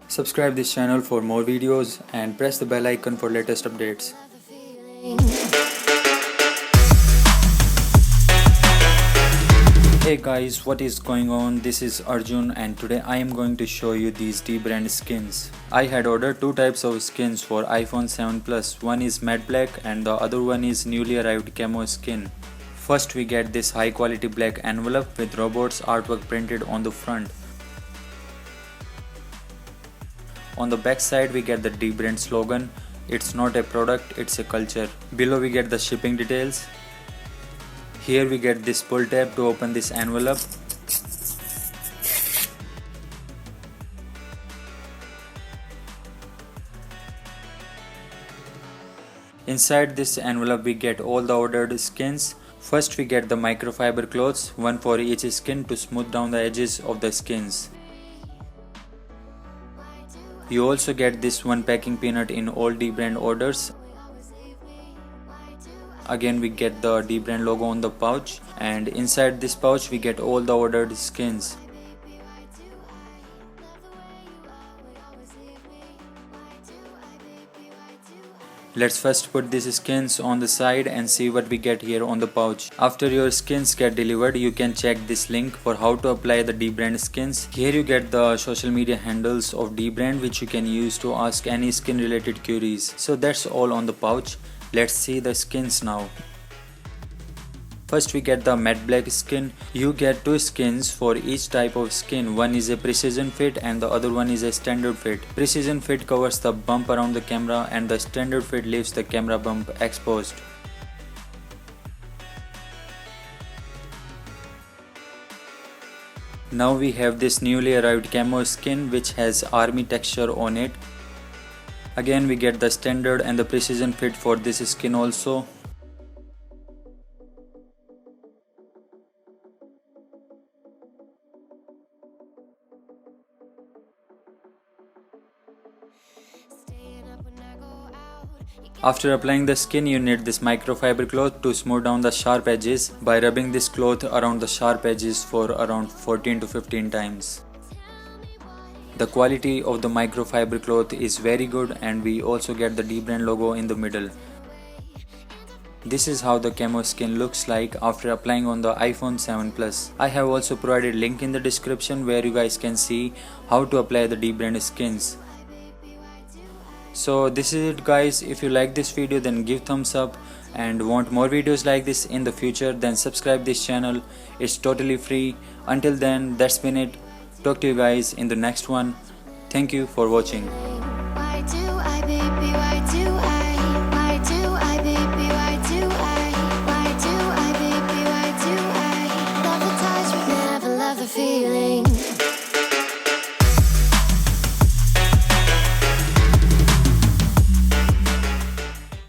Subscribe this channel for more videos and press the bell icon for latest updates. Hey guys, what is going on? This is Arjun and today I am going to show you these Dbrand skins. I had ordered two types of skins for iPhone 7 Plus. One is matte black and the other one is newly arrived camo skin. First we get this high quality black envelope with robots artwork printed on the front. On the back side we get the Dbrand slogan, "It's not a product, it's a culture." Below we get the shipping details. Here we get this pull tab to open this envelope. Inside this envelope we get all the ordered skins. First we get the microfiber cloths, one for each skin to smooth down the edges of the skins. You also get this one packing peanut in all Dbrand orders. Again we get the Dbrand logo on the pouch, and inside this pouch we get all the ordered skins. Let's first put these skins on the side and see what we get here on the pouch. After your skins get delivered, you can check this link for how to apply the Dbrand skins. Here you get the social media handles of Dbrand which you can use to ask any skin related queries. So that's all on the pouch. Let's see the skins now. First we get the matte black skin. You get two skins for each type of skin. One is a precision fit and the other one is a standard fit. Precision fit covers the bump around the camera and the standard fit leaves the camera bump exposed. Now we have this newly arrived camo skin which has army texture on it. Again we get the standard and the precision fit for this skin also. After applying the skin, you need this microfiber cloth to smooth down the sharp edges by rubbing this cloth around the sharp edges for around 14 to 15 times. The quality of the microfiber cloth is very good and we also get the Dbrand logo in the middle. This is how the camo skin looks like after applying on the iPhone 7 Plus. I have also provided link in the description where you guys can see how to apply the Dbrand skins. So this is it guys. If you like this video then give thumbs up, and want more videos like this in the future then subscribe this channel. It's totally free. Until then, that's been it. Talk to you guys in the next one. Thank you for watching.